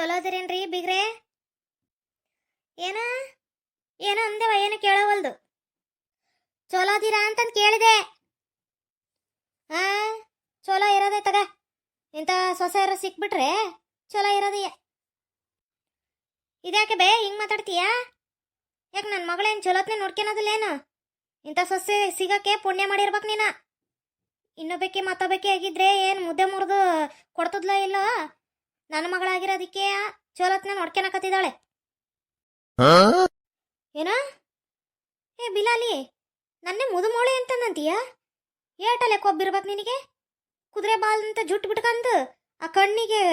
ಚಲೋ ಅದಿರೇನ್ರಿ ಬಿಗ್ರೆ? ಏನ ಏನೋ ಅಂದೆವ, ಏನು ಕೇಳವಲ್ದು. ಚಲೋ ಅದಿರಾ ಅಂತಂದು ಕೇಳಿದೆ. ಆ ಚಲೋ ಇರೋದೇ ತಗ. ಇಂಥ ಸೊಸೆಯರ ಸಿಕ್ಬಿಟ್ರೆ ಚಲೋ ಇರೋದಯ್ಯ. ಇದ್ಯಾಕೆ ಬೇ ಹಿಂಗೆ ಮಾತಾಡ್ತೀಯಾ? ಯಾಕೆ ನನ್ನ ಮಗಳೇನು ಚಲೋತ್ನೇ ನೋಡ್ಕೊಳೋದಿಲ್ಲೇನು? ಇಂಥ ಸೊಸೆ ಸಿಗಕ್ಕೆ ಪುಣ್ಯ ಮಾಡಿರ್ಬೇಕು ನೀನು. ಇನ್ನೊಬ್ಬಕ್ಕೆ ಮತ್ತೊಬ್ಬಕ್ಕೆ ಆಗಿದ್ರೆ ಏನು ಮುದ್ದೆ ಮುರಿದು ಕೊಡ್ತದ್ಲ ಇಲ್ಲ? ನನ್ನ ಮಗಳಾಗಿರೋದಕ್ಕೆ ಚಲೋತ್ನ ನೋಡ್ಕೊಳಕತ್ತಿದ್ದಾಳೆ. ಏನ? ಏ ಬಿಲಾಲಿ, ನನ್ನೇ ಮುದುಮೋಳೆ ಅಂತಂದಂತೀಯ? ಏಟಲೆ ಕೊಬ್ಬಿರ್ಬೇಕು ನಿನಗೆ? ಕುದುರೆ ಬಾಲ್ ಅಂತ ಜುಟ್ಟು ಬಿಟ್ಕಂದು, ಆ ಕಣ್ಣಿಗೆ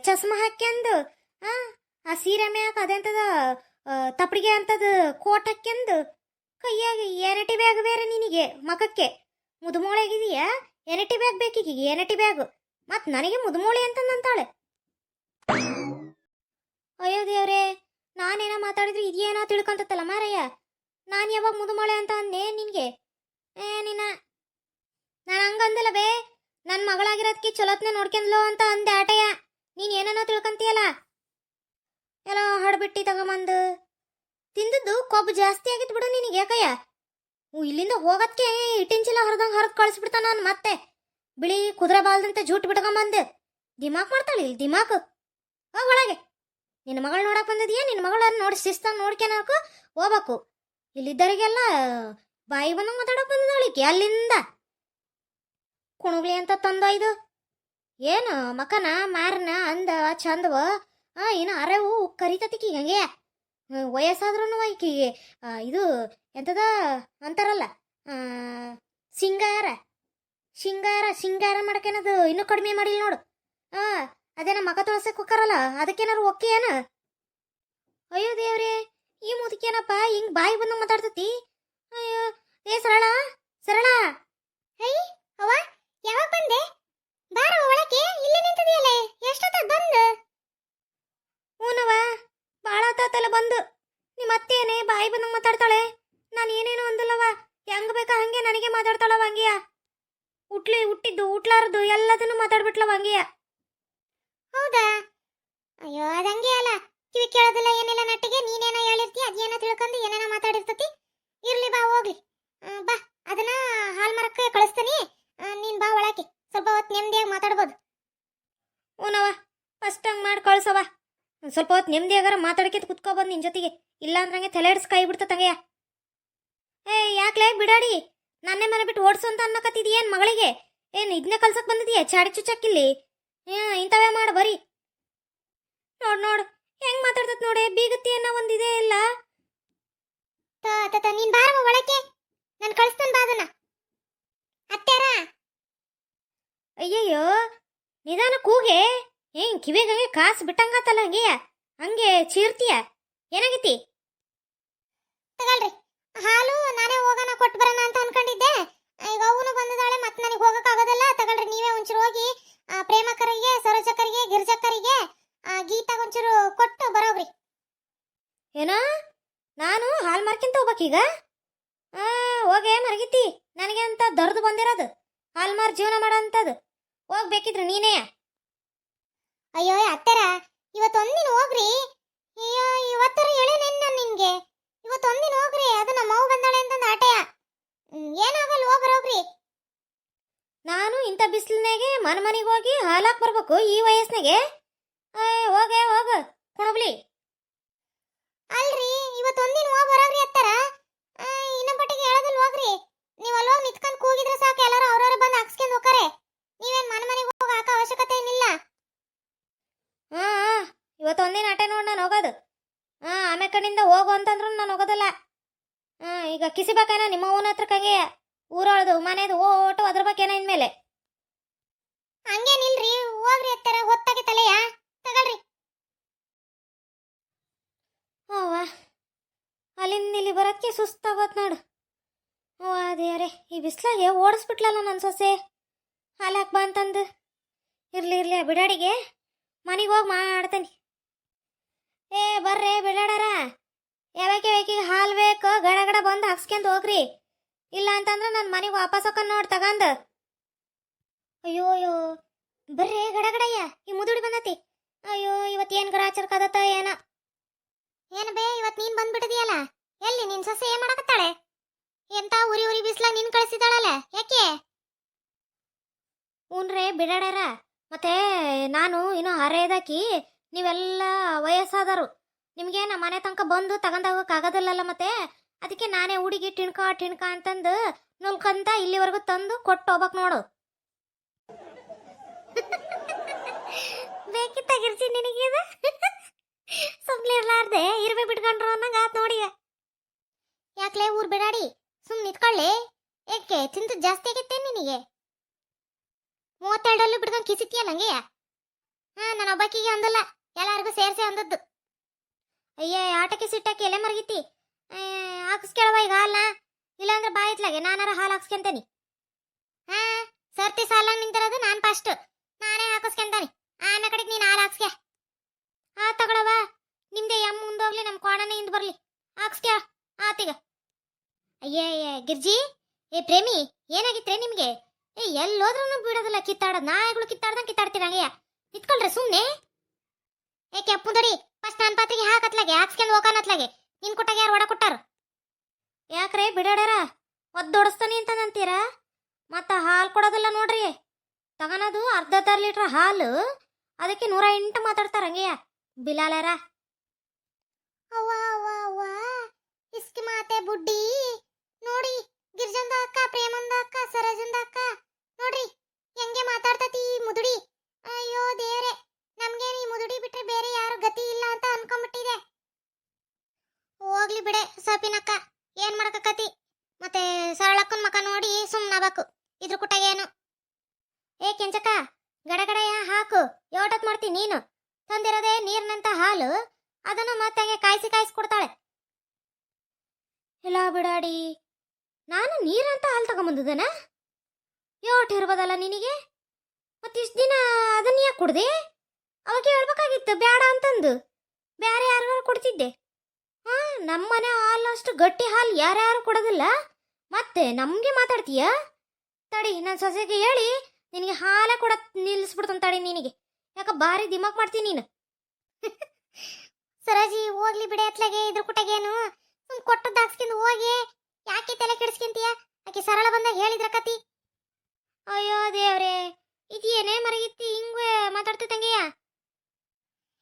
ಚಸ್ಮಾ ಹಾಕ್ಯಂದು, ಆ ಸೀರೆ ಮ್ಯಾಕ ಅದೆಂತದ ತಪ್ಪಡಿಗೆ ಅಂತದ ಕೋಟ್ ಹಾಕ್ಯಂದು, ಕೈಯಾಗ ಎನಟಿ ಬ್ಯಾಗ್ ಬೇರೆ ನಿನಗೆ ಮಕಕ್ಕೆ. ಮುದುಮೋಳೆಗಿದೀಯಾ? ಎನಟಿ ಬ್ಯಾಗ್ ಬೇಕೀಗ, ಎನಟಿ ಬ್ಯಾಗ್. ಮತ್ತು ನನಗೆ ಮುದುಮೋಳೆ ಅಂತಂದಂತಾಳೆ. ಅಯ್ಯೋ ದೇವ್ರೆ, ನಾನೇನೋ ಮಾತಾಡಿದ್ರೆ ಇದೇನೋ ತಿಳ್ಕೊಂತತ್ತಲ್ಲ ಮಾರಯ್ಯ. ನಾನು ಯಾವಾಗ ಮುದುಮೋಳೆ ಅಂತ ಅಂದೆ ನಿನಗೆ? ನೀನ ನಾನು ಹಂಗಂದಿಲ್ಲ ಬೇ. ನನ್ನ ಮಗಳಾಗಿರೋದಕ್ಕೆ ಚಲೋತ್ನೆ ನೋಡ್ಕೊಂಡ್ಲು ಅಂತ ಅಂದೆ ಆಟಯ್ಯ. ನೀನು ಏನೇನೋ ತಿಳ್ಕೊಂತೀಯಲ್ಲ. ಎಲ್ಲ ಹಡ್ಬಿಟ್ಟಿ ತಗೊಂಬಂದು ತಿಂದದ್ದು ಕೊಬ್ಬು ಜಾಸ್ತಿ ಆಗಿತ್ತು ಬಿಡು ನಿನಗೆ. ಯಾಕಯ್ಯ ಇಲ್ಲಿಂದ ಹೋಗೋದಕ್ಕೆ ಇಟ್ಟಿಂಚಿಲ್ಲ ಹರಿದಂಗೆ ಹರಿದು ಕಳಿಸ್ಬಿಡ್ತಾನ ನಾನು. ಮತ್ತೆ ಬಿಳಿ ಕುದುರೆ ಬಾಲ್ದಂತೆ ಜೂಟ್ ಬಿಟ್ಕೊಂಬಂದು ದಿಮಾಕ್ ಮಾಡ್ತಾಳೆ ಇಲ್ಲಿ ದಿಮಾಕ್. ಹೋಗ ಒಳಗೆ. ನಿನ್ನ ಮಗಳು ನೋಡಕ್ ಬಂದಿದೀಯ? ನಿನ್ನ ಮಗಳನ್ನ ನೋಡಿ ಶಿಸ್ತಾಗ ನೋಡ್ಕೊಳಕು ಹೋಗ್ಬೇಕು. ಇಲ್ಲಿದ್ದರಿಗೆಲ್ಲ ಬಾಯಿ ಬಂದಂಗೆ ಮಾತಾಡಕ್ ಬಂದಿದ್ದಾಳಿಕೆ ಅಲ್ಲಿಂದ. ಕುಣುಗ್ಲಿ ಅಂತ ತಂದ ಇದು ಏನು ಮಕನ ಮಾರನ ಅಂದ ಚಂದವ. ಏನು ಅರೆವು ಕರಿತತಿಕಿ ಹಂಗೆ ವಯಸ್ಸಾದ್ರೂ ಈಕಿಗೆ ಇದು ಎಂತದ ಅಂತಾರಲ್ಲ, ಸಿಂಗಾರ ಶಿಂಗಾರ ಶಿಂಗಾರ ಮಾಡಕೇನದು ಇನ್ನೂ ಕಡಿಮೆ ಮಾಡಿಲ್ಲ ನೋಡು. ಅದೇನ ಮಕ ತೊಳಸಕ್ಕೆ ಹೋಗಾರಲ್ಲ, ಅದಕ್ಕೇನಾರು ಒಕ್ಕಿ ಏನ? ಅಯ್ಯೋ ದೇವ್ರೆ, ಈ ಮುದುಕೇನಪ್ಪ ಹಿಂಗ್ ಬಾಯಿ ಬಂದಂಗೆ ಮಾತಾಡ್ತತಿ. ಅಯ್ಯೋ ಏ ಸರಳ ಸರಳ. ಹೈ ಅವ್ವ, ಯಾವಾಗ ಬಂದೆ? ಬಾರ ಒಳಕ್ಕೆ, ಇಲ್ಲೇ ನಿಂತಿದೆಯಲ್ಲ, ಎಷ್ಟೊತ್ತ ಬಂದು? ಹೂನವ, ಭಾಳ ಆತಾತಲ್ಲ ಬಂದು. ನಿಮ್ಮ ಅತ್ತೇನೆ ಬಾಯಿ ಬಂದಂಗೆ ಮಾತಾಡ್ತಾಳೆ. ನಾನು ಏನೇನೋ ಅಂದಲ್ಲವ, ಹೆಂಗ್ ಬೇಕಾ ಹಂಗೆ ನನಗೆ ಮಾತಾಡ್ತಾಳವ ಹಂಗೆಯ. ಹುಟ್ಟಿದ್ದು ಹುಟ್ಲಾರದು ಎಲ್ಲದನ್ನು ಮಾತಾಡ್ಬಿಟ್ಲವ ಹಂಗೆಯ. ಹೌದಾ? ಅಯ್ಯೋ ಅದಂಗೆ ಅಲ್ಲ, ಕಿವಿ ಕೇಳೋದಿಲ್ಲ ಏನಿಲ್ಲ ನಟ್ಟಿಗೆ. ನೀನೇನೋ ಹೇಳಿರ್ತಿ, ಅದೇನೋ ತಿಳ್ಕೊಂಡು ಏನೇನೋ ಮಾತಾಡಿರ್ತತಿ. ಇರ್ಲಿ ಬಾ ಹೋಗ್ಲಿ. ಬಾ, ಅದನ್ನ ಹಾಲ್ ಮರಕ್ಕೆ ಕಳಿಸ್ತೀನಿ. ನೀನ್ ಬಾ ಒಳಕ್ಕೆ, ಸ್ವಲ್ಪ ಹೊತ್ತು ನೆಮ್ಮದಿಯಾಗಿ ಮಾತಾಡ್ಬೋದು. ಹೂನವ, ಫಸ್ಟ್ ಹಂಗೆ ಮಾಡಿ ಕಳ್ಸವ. ಸ್ವಲ್ಪ ಹೊತ್ತು ನೆಮ್ಮದಿಯಾಗಾರ ಮಾತಾಡಕ್ಕೆ ಕುತ್ಕೊಬೋದು ನಿನ್ನ ಜೊತೆಗೆ. ಇಲ್ಲ ಅಂದ್ರಂಗೆ ತಲೆ ಹಿಡ್ಸ್ ಕೈ ಬಿಡ್ತಂಗೆಯ. ಯಾಕ್ಲೇ ಬಿಡಾಡಿ, ನನ್ನೇ ಮನೆ ಬಿಟ್ಟು ಓಡಿಸು ಅಂತ ಅನ್ನಕತ್ತಿದೀಯೇನು ಮಗಳಿಗೆ? ಏನು ಇದನ್ನೇ ಕಲ್ಸಕ್ ಬಂದಿದೀಯ ಚಾಡಿ ಚುಚ್ಚಕ್ಕಿಲ್ಲಿ? ಇಂಥವೇ ಮಾಡು ಬರೀ. ನೋಡು ಹೆಂಗ್ ಮಾತಾಡ್ತತ್ ನೋಡಿ. ಬೀಗತ್ತಿ ಅನ್ನೋ ಒಂದಿದೆ ಇಲ್ಲ. ನೀನ್ ಬಾರವ ಒಳಕ್ಕೆ, ನಾನು ಕಳಿಸ್ತಾನೆ ಬಾ ಅದನ್ನ. ಅತ್ಯಾರ ಅಯ್ಯಯ್ಯೋ, ನಿಧಾನ ಕೂಗೆ. ಏನ್ ಕಿವಿಗೆ ಹಂಗೆ ಕಾಸು ಬಿಟ್ಟಂಗಾತಲ್ಲ ಹಂಗೆಯ, ಹಂಗೆ ಚೀರ್ತೀಯ? ಏನಾಗೈತಿ? ತಗೊಳ್ರಿ ಹಾಲು, ನಾನೇ ಹೋಗೋಣ ಕೊಟ್ಟು ಬರೋಣ ಅಂತ ಅನ್ಕೊಂಡಿದ್ದೆ. ಈಗ ಅವನು ಬಂದಿದ್ದಾಳೆ, ಮತ್ತೆ ನನಗೆ ಹೋಗಕ್ಕಾಗೋದಿಲ್ಲ. ತಗೊಳ್ರಿ ನೀವೇ ಒಂಚೂರು ಹೋಗಿ ಪ್ರೇಮಕರಿಗೆ, ಸರೋಜಕರಿಗೆ, ಗಿರ್ಜಕ್ಕರಿಗೆ, ಗೀತಾಗ ಒಂಚೂರು ಕೊಟ್ಟು ಬರೋಗ್ರಿ. ಏನೋ ನಾನು ಹಾಲು ಮಾರ್ಕಿಂತ ಹೋಗ್ಬೇಕೀಗ? ಹೋಗೇ ಮರಗಿತಿ, ನನಗೆ ಅಂತ ದರ್ದು ಬಂದಿರೋದು ಹಾಲು ಮಾರ್ ಜೀವನ ಮಾಡೋ ಅಂಥದ್ದು. ಹೋಗ್ಬೇಕಿದ್ರೆ ನೀನೇ. ಅಯ್ಯೋ ಅತ್ತರ, ಇವತ್ತೊಂದಿನ ಹೋಗ್ರಿ. ಅಯ್ಯೋ ಇವತ್ತರ ಹೇಳೇನೇನು ನಾನು ನಿನ್ಗೆ? ಇವತ್ತೊಂದಿನ ಹೋಗ್ರಿ, ಅದು ನಮ್ಮ ಅವ್ವ ಬಂದಾಳೆ ಅಂತಂದು ಆಟಯ. ಏನಾಗಲ್ಲ, ಹೋಗ್ರಿ. ನಾನು ಇಂಥ ಬಿಸಿಲಿನಾಗೆ ಮನೆಗೆ ಹೋಗಿ ಹಾಲಾಕ್ ಬರ್ಬೇಕು ಈ ವಯಸ್ಸಿನಾಗೆ? ಹೋಗ ಕುಣಬ್ಲಿ. ಅಲ್ರಿ, ಇವತ್ತೊಂದಿನ ಹೋಗಿ ಬರೋಗ್ರಿ ಅತ್ತರ. ಇನ್ನೊಬ್ಬಟ್ಟಿಗೆ ಹೇಳೋದಿಲ್ಲ ಹೋಗ್ರಿ. ನೀವು ಅಲ್ಲಿ ಹೋಗಿ ನಿಂತ್ಕೊಂಡು ಕೂಗಿದ್ರೆ ಸಾಕು, ಎಲ್ಲರೂ ಅವ್ರವ್ರೆ ಬಂದು ಹಾಕ್ಸ್ಕೊಂಡು ಹೋಗ್ತಾರೆ. ನೀವೇನು ಮನೆಗೆ ಹೋಗಿ ಹಾಕೋ ಅವಶ್ಯಕತೆ ಏನಿಲ್ಲ. ಇವತ್ತೊಂದಿನ ಆಟ ನೋಡಿ ನಾನು ಹೋಗೋದು. ಆಮೆ ಕಣ್ಣಿಂದ ಹೋಗು ಅಂತಂದ್ರು ನಾನು ಹೋಗೋದಿಲ್ಲ. ಈಗ ಕಿಸಿಬೇಕೇನ ನಿಮ್ಮ ಅವನ ಹತ್ರಕ್ಕಂಗೆ ಊರೊಳದು ಮನೆದು ಓಟು ಅದ್ರಬೇಕೇನ ಇನ್ಮೇಲೆ. ಹಂಗೇನಿಲ್ರಿ, ಹೋಗ್ರಿ ಅತ್ತರ, ಹೊತ್ತಾಗಿ ತಲೆಯ ತಗೊಳ್ರಿ. ಅವ್ವ, ಅಲ್ಲಿಂದ ಇಲ್ಲಿ ಬರೋಕ್ಕೆ ಸುಸ್ತಾಗೋತ್ ನೋಡು. ದೇವ್ರೆ, ಈ ಬಿಸ್ಲಾಗೆ ಓಡಿಸ್ಬಿಟ್ಲಲ್ಲ ನನ್ನ ಸೊಸೆ. ಹಾಲು ಬಾ ಅಂತಂದು. ಇರ್ಲಿ ಬಿಡಾಡಿಗೆ ಮನೆಗೆ ಹೋಗಿ ಮಾಡ್ತೇನೆ. ಬರ್ರಿ ಬಿಡಾಡಾರ, ಯಾವಾಗ ಹಾಲು ಬೇಕು ಗಡ ಬಂದು ಹಾಕ್ಸ್ಕೊಂಡು ಹೋಗ್ರಿ. ಇಲ್ಲ ಅಂತಂದ್ರೆ ನನ್ನ ಮನೆಗೆ ವಾಪಸ್ ಹೋಗ ನೋಡಿ ತಗಂದು. ಅಯ್ಯೋ ಬರ್ರಿ ಗಡಗಡಯ್ಯ, ಈ ಮುದುಡಿ ಬಂದತಿ. ಅಯ್ಯೋ ಇವತ್ತು ಏನು ಗ್ರಾಚಾರ ಕದತ್ತ ಏನ ಏನು ಬೇ ಇವತ್ತು ನೀನು ಬಂದ್ಬಿಟ್ಟಿದೆಯಲ್ಲ ಎಲ್ಲಿ ನಿನ್ನ ಸೊಸೆ ಏನು ಮಾಡಕತ್ತಾಳೆ ಎಂತ ಉರಿ ಉರಿ ಬಿಸ್ಲಾಗ ನಿನ್ ಕಳಿಸಿದಾಳಲ್ಲ ಯಾಕೆ ಉನ್ರೆ ಬಿಡಾಡ್ಯಾರ ಮತ್ತೆ ನಾನು ಇನ್ನು ಹರೇದಾಕಿ ನೀವೆಲ್ಲ ವಯಸ್ಸಾದರು ನಿಮ್ಗೆ ನಮ್ಮ ಮನೆ ತನಕ ಬಂದು ತಗೊಂಡೋಗಕ್ಕಾಗೋದಿಲ್ಲಲ್ಲ ಮತ್ತೆ ಅದಕ್ಕೆ ನಾನೇ ಹುಡುಗಿ ಟಿಣ್ಕ ಅಂತಂದು ನುಲ್ಕಂತ ಇಲ್ಲಿವರೆಗೂ ತಂದು ಕೊಟ್ಟು ಹೋಗ್ಬೇಕು ನೋಡು ಬೇಕಿತ್ತಾಗಿರ್ಸಿ ನಿನಗೆ ಸುಮ್ನೆ ಇರ್ಲಾರ್ದೆ ಇರ್ಬೇ ಬಿಟ್ಕೊಂಡ್ರು ಅನ್ನಂಗ ಆತ್ ನೋಡಿ ಯಾಕ್ಲೆ ಊರ್ ಬಿಡಾಡಿ ಸುಮ್ ನಿತ್ಕೊಳ್ಳಿ ಏಕೆ ತಿಂದು ಜಾಸ್ತಿ ಆಗೈತೆ ನಿನಗೆ 32 ಬಿಡ್ಕೊಂಡು ಕಿಸಿತಿಯಲ್ಲ ಹಂಗೆಯ ನನ್ನ ಒಬ್ಬಾಕಿಗೆ ಅಂದಲ್ಲ ಎಲ್ಲಾರ್ಗೂ ಸೇರ್ಸೆ ಅಂದದ್ದು ಅಯ್ಯ ಆಟಕ್ಕೆ ಸಿಟ್ಟಕ್ಕೆ ಎಲೆ ಮರಗಿತಿ ಹಾಕಿಸ್ಕೇಳವ ಈಗ ಹಾಲ್ನ ಇಲ್ಲಾಂದ್ರೆ ಬಾಯಿತ್ಲಾಗೆ ನಾನಾರ ಹಾಲು ಹಾಕ್ಸ್ಕೊಂತೇನಿ ಸರ್ತಿ ಸಾಲಾಗ ನಿಂತಿರೋದು ನಾನು ಫಸ್ಟ್ ನಾನೇ ಹಾಕಿಸ್ಕೊಂತಾನೆ ಆಮೇಲೆ ಕಡೆಗೆ ನೀನು ಹಾಲು ಹಾಕ್ಸ್ಕೆ ತಗೊಳವ ನಿಮ್ದೆ ಮುಂದೋಗ್ಲಿ ನಮ್ಮ ಕೋಣನೆ ಹಿಂದ್ ಬರ್ಲಿ ಹಾಕ್ಸ್ಕ್ಯಾ ಆತೀಗ ಅಯ್ಯೇ ಗಿರ್ಜಿ ಏ ಪ್ರೇಮಿ ಏನಾಗಿತ್ರೆ ನಿಮ್ಗೆ ಎಲ್ಲೋದ್ರೂ ಬಿಡೋದಿಲ್ಲ ಕಿತ್ತಾಡೋದು ನಾಯಿಗಳು ಕಿತ್ತಾಡ್ದಂಗೆ ಕಿತ್ತಾಡ್ತೀರ ಹಂಗೆಯ ನಿತ್ಕೊಳ್ರಿ ಸುಮ್ನೆ ಏಕೆ ಅಪ್ಪುದಡಿ ಫಸ್ಟ್ ನನ್ನ ಪಾತ್ರೆಗೆ ಹಾಕತ್ಲಾಗೆ ಹಾಕ್ಸ್ಕೊಂಡು ಹೋಗೋನತ್ಲಾಗೆ ನಿನ್ ಕೊಟ್ಟಾಗ ಯಾರು ಒಡ ಕೊಟ್ಟಾರ ಯಾಕ್ರೆ ಬಿಡಾಡ್ಯಾರ ಒದ್ದೊಡಿಸ್ತಾನೆ ಅಂತಂತೀರಾ ಮತ್ತ ಹಾಲು ಕೊಡೋದಿಲ್ಲ ನೋಡ್ರಿ ತಗೊಳೋದು ಅರ್ಧ ಲೀಟ್ರ್ ಹಾಲು ಅದಕ್ಕೆ 108 ಮಾತಾಡ್ತಾರ ಹಂಗೆಯ ಬಿಲಾಲಾರ ಅವ್ವ ಅವ್ವ ಅವ್ವ ಇಸ್ಕಿ ಮಾತೆ ಬುಡ್ಡಿ ನೋಡಿ ಗಿರ್ಜಂದ ಅಕ್ಕ ಪ್ರೇಮಂದ ಅಕ್ಕ ಸರಜಂದ ಅಕ್ಕ ನೋಡ್ರಿ ಹೆಂಗೆ ಮಾತಾಡ್ತತಿ ಈ ಮುದುಡಿ ಅಯ್ಯೋ ದೇವ್ರೆ ನಮ್ಗೆ ಈ ಮುದುಡಿ ಬಿಟ್ರೆ ಬೇರೆ ಯಾರು ಗತಿ ಇಲ್ಲ ಅಂತ ಅನ್ಕೊಂಡ್ಬಿಟ್ಟಿದೆ ಹೋಗ್ಲಿ ಬಿಡೆ ಸಪಿನಕ್ಕ ಏನ್ ಮಾಡಕತ್ತಿ ಮತ್ತೆ ಸರಳಕ್ಕನ್ ಮಕ ನೋಡಿ ಸುಮ್ನಾಗಬೇಕು ಇದ್ರ ಕುಟ್ಟಾಗ ಏನು ಏ ಕೆಂಚಕ್ಕ ಗಡಗಡೆಯ ಹಾಕು ಯೋಟತ್ ಮಾಡ್ತೀನಿ ನೀನು ತಂದಿರೋದೇ ನೀರಿನಂತ ಹಾಲು ಅದನ್ನು ಮತ್ತೆ ಕಾಯಿಸಿ ಕೊಡ್ತಾಳೆ ಇಲ್ಲ ಬಿಡಾಡಿ ನಾನು ನೀರಂತ ಹಾಲು ತಗೊಂಬಂದಿದ್ದೇನ ಯೋಟ್ ಇರ್ಬೋದಲ್ಲ ನಿನಗೆ ಮತ್ತಿಷ್ಟು ದಿನ ಅದನ್ನ ಯಾಕೆ ಕುಡ್ದೆ ಅವಾಗ ಹೇಳ್ಬೇಕಾಗಿತ್ತು ಬೇಡ ಅಂತಂದು ಬೇರೆ ಯಾರು ಕೊಡ್ತಿದ್ದೆ ನಮ್ಮನೆ ಹಾಲು ಅಷ್ಟು ಗಟ್ಟಿ ಹಾಲು ಯಾರ್ಯಾರು ಕೊಡೋದಿಲ್ಲ ಮತ್ತೆ ನಮಗೆ ಮಾತಾಡ್ತೀಯ ತಡಿ ನನ್ನ ಸೊಸೆಗೆ ಹೇಳಿ ನಿನಗೆ ಹಾಲೇ ಕೊಡ ನಿಲ್ಲಿಸ್ಬಿಡ್ತಾನೆ ತಡಿ ನಿನಗೆ ಯಾಕ ಭಾರಿ ದಿಮಾಕ್ ಮಾಡ್ತೀನಿ ನೀನು ಸರಾಜಿ ಹೋಗ್ಲಿ ಬಿಡೆ ಅತ್ಲಾಗೆ ಇದ್ರ ಕುಟಗೇನು ಸುಮ್ ಕೊಟ್ಟದ್ದು ಹಾಕ್ಸ್ಕೊಂಡು ಹೋಗಿ ಯಾಕೆ ತಲೆ ಕೆಡಿಸ್ಕೊಂತೀಯ ಆಕೆ ಸರಳ ಬಂದಾಗ ಹೇಳಿದ್ರ ಕತಿ ಅಯ್ಯೋ ದೇವ್ರೆ ಇದೇನೇ ಮರಗಿತ್ತಿ ಹಿಂಗೆ ಮಾತಾಡ್ತಿದ್ದಂಗೆಯ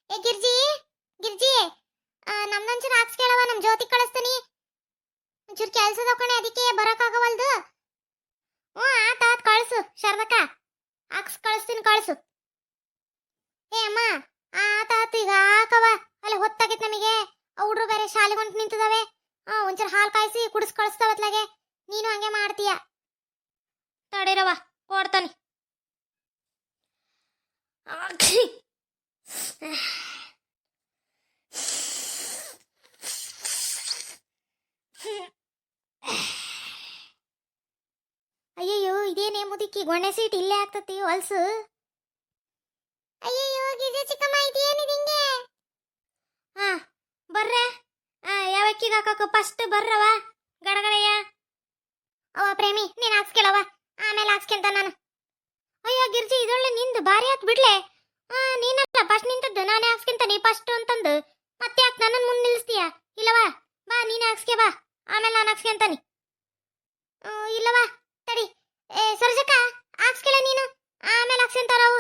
ಏ ಗಿರ್ಜಿ ಗಿರ್ಜಿ ನಮ್ದೊಂಚೂರು ಹಾಕ್ಸ್ಕೇಳವ ನಮ್ ಜ್ಯೋತಿ ಕಳಿಸ್ತೀನಿ ಒಂಚೂರು ಕೆಲ್ಸದ ಕಣೆ ಅದಕ್ಕೆ ಬರೋಕ್ಕಾಗವಲ್ದು ಆತ್ ಕಳ್ಸು ಶಾರದಕ್ಕ ಹಾಕ್ಸ್ ಕಳಿಸ್ತೀನಿ ಕಳ್ಸು ಏ ಅಮ್ಮ ಆತ್ ಈಗ ಹಾಕವ ಅಲ್ಲ ಹೊತ್ತಾಗಿತ್ತು ನಮಗೆ ಹುಡ್ರು ಬೇರೆ ಶಾಲೆಗೆ ಹೊಂಟು ನಿಂತಿದಾವೆ ಒಂಚೂರು ಹಾಲು ಕಾಯಿಸಿ ಕುಡಿಸ್ ಕಳಿಸ್ತಾವತ್ಲಾಗೆ ನೀನು ಹಂಗೆ ಮಾಡ್ತೀಯ ತಡಿರವ ಕೊಡ್ತಾನೆ ಅಯ್ಯಯ್ಯೋ ಇದೇನೇ ಮುದುಕಿ ಗೊಣ್ಣೆ ಸೀಟ್ ಇಲ್ಲೇ ಆಗ್ತತಿ ಹೊಲ್ಸು ಅಯ್ಯಯ್ಯೋ ಗಿಜೆ ಚಿಕ್ಕಮ್ಮ ಇದೇನಿದೆ ಹಿಂಗೆ ಬರ್ರೆ ಯಾವಕ್ಕಿಗೆ ಹಾಕಕ್ಕ ಫಸ್ಟ್ ಬರ್ರವ ಗಡಗಡೆಯ ಅವ ಪ್ರೇಮಿ ನೀನ್ ಹಾಕ್ಸ್ಕೇಳವ ಆಮೇಲೆ ಹಾಕ್ಸ್ಕೊಂತ ನಾನು ಅಯ್ಯೋ ಗಿರ್ಜಿ ಇದೊಳ್ಳೆ ನಿಂದು ಭಾರಿ ಆತ್ ಬಿಡ್ಲೆ ನೀನಲ್ಲ ಫಸ್ಟ್ ನಿಂತದ್ದು ನಾನೇ ಹಾಕ್ಸ್ಕೊಂತಾನೆ ಫಸ್ಟ್ ಅಂತಂದು ಮತ್ತೆ ಯಾಕೆ ನನ್ನನ್ನು ಮುಂದೆ ನಿಲ್ಲಿಸ್ತೀಯ ಇಲ್ಲವಾ ಬಾ ನೀನೇ ಹಾಕ್ಸ್ಕೆ ಬಾ ಆಮೇಲೆ ನಾನು ಹಾಕ್ಸ್ಕೊಂತಾನೆ ಇಲ್ಲವಾ ತಡಿ ಸರ್ಜಕ್ಕ ಹಾಕ್ಸ್ಕೇಳ ನೀನು ಆಮೇಲೆ ಹಾಕ್ಸ್ಕೊಂತಾರ ಅವು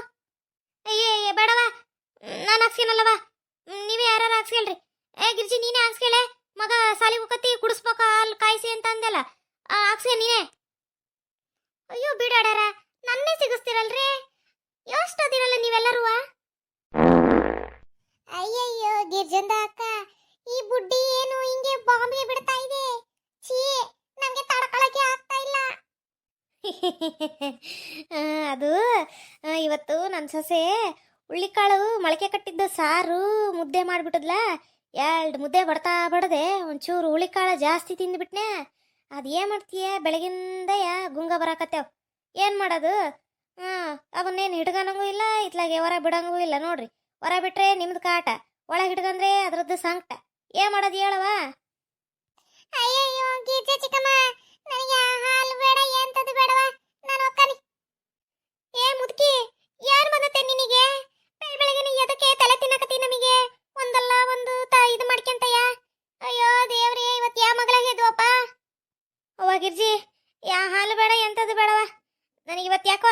ಅಯ್ಯೇ ಬೇಡವಾ ನಾನು ಹಾಕ್ಸ್ಕೇನಲ್ಲವಾ ನೀವೇ ಯಾರು ಹಾಕ್ಸ್ಕೇಳ್ರಿ ಗಿರ್ಜಿ ನೀನೇ ಹಾಕ್ಸ್ಕೇಳೆ ಮಗ ಸಾಲಿಗೆ ಹೋಗತ್ತಿ ಕುಡಿಸ್ಬೇಕ ಹಾಲು ಕಾಯಿಸಿ ಅಂತ ಅಂದೆಲ್ಲ ಹಾಕ್ಸ್ಕೆ ನೀನೇ ಅಯ್ಯೋ ಬಿಡಾಡ್ಯಾರ ನನ್ನೇ ಸಿಗಿಸ್ತಿರಲ್ರಿ ಎಷ್ಟದಿರಲ್ಲ ನೀವೆಲ್ಲರೂ ಅಯ್ಯಯ್ಯೋ ಗಿರ್ಜಂದ ಅಕ್ಕ ಈ ಬುಡ್ಡಿ ಏನು ಹಿಂಗೆ ಬಾಂಬೆ ಬಿಡ್ತಾ ಇದೆ ಛೀ ನನಗೆ ತಡ್ಕೊಳಕ್ಕೆ ಆಗ್ತಾ ಇಲ್ಲ ಅದು ಇವತ್ತು ನನ್ನ ಸೊಸೆ ಹುಳ್ಳಿಕಾಳು ಮೊಳಕೆ ಕಟ್ಟಿದ್ದ ಸಾರು ಮುದ್ದೆ ಮಾಡಿಬಿಟ್ಟದ್ಲ 2 ಮುದ್ದೆ ಬಡ್ತಾ ಬಡದೆ ಒಂಚೂರು ಹುಳಿಕಾಳು ಜಾಸ್ತಿ ತಿಂದ್ಬಿಟ್ನೆ ಅದೇನು ಮಾಡ್ತೀಯ ಬೆಳಗಿಂದ ಗುಂಗ ಬರಾಕತ್ತೇವ್ ಏನು ಮಾಡೋದು ಅವನ್ನೇನು ಹಿಡ್ಗನಂಗೂ ಇಲ್ಲ ಇತ್ಲಾಗೆ ಹೊರ ಬಿಡಂಗೂ ಇಲ್ಲ ನೋಡ್ರಿ ಹೊರ ಬಿಟ್ರೆ ನಿಮ್ದು ಕಾಟ ಒಳಗೆ ಹಿಡ್ಕಂದ್ರೆ ಅದ್ರದ್ದು ಸಂಕಟ ಏನು ಮಾಡೋದು ಹೇಳವ ಅಯ್ಯಯ್ಯೋ ಗೀಜೆ ಚಿಕ್ಕಮ್ಮ ನನಗೆ ಹಾಲು ಬೇಡ ಎಂತದು ಬೇಡವಾ ನಾನು ಹೋಗ್ತಾನೆ ಏ ಮುದುಕಿ ಯಾರು ಬಂದತ್ತೆ ನಿನಗೆ ಬೆಳಗ್ಗೆ ಎದಕ್ಕೆ ತಲೆ ಗಿರ್ಜಿ ಯಾ ಹಾಲು ಬೇಡ ಎಂಥದ್ದು ಬೇಡವ ನನಗೆ ಇವತ್ತು ಯಾಕೋ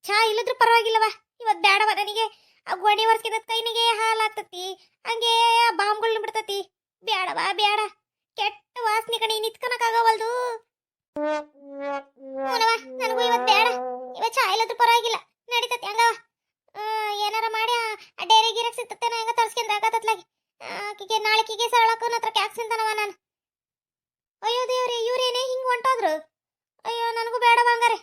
ಚಾ ಇಲ್ಲದ್ರೂ ಪರವಾಗಿಲ್ಲವ ಇವತ್ತು ಬೇಡವ ನನಗೆ ಆ ಗೋಣಿ ಒರ್ಸ್ಕಿದ ಕೈನಿಗೆ ಹಾಲು ಆಗ್ತತಿ ಹಂಗೆ ಬಾಂಬ್ಗಳನ್ನ ಬಿಡ್ತತಿ ಬೇಡವ ಬೇಡ ಕೆಟ್ಟ ವಾಸನೆ ಕಣಿ ನಿತ್ಕೊಳಕ್ಕಾಗವಲ್ದು ಹೂನವ ನನಗೂ ಇವತ್ತು ಬೇಡ ಇವತ್ತು ಚಾ ಇಲ್ಲದ್ರೂ ಪರವಾಗಿಲ್ಲ ನಡೀತತಿ ಹಂಗವ ಏನಾರ ಮಾಡಿ ಆ ಡೈರಿ ಗಿರಕ್ ಸಿಗ್ತತ್ತೇನೋ ಹೆಂಗ ತರ್ಸ್ಕೊಂಡ್ರೆ ಆಗತ್ತತ್ಲಾಗಿ ಆಕಿಗೆ ನಾಳೆಕಿಗೆ ಸರಳಕ್ಕನ ಹತ್ರ ಕ್ಯಾಕ್ಸಿಂತಾನವ ನಾನು ಅಯ್ಯೋ ದೇವ್ರಿ ಇವ್ರೇನೇ ಹಿಂಗ್ ಹೊಂಟೋದ್ರು ಅಯ್ಯೋ ನನಗೂ ಬೇಡವ ಹಂಗಾರೆ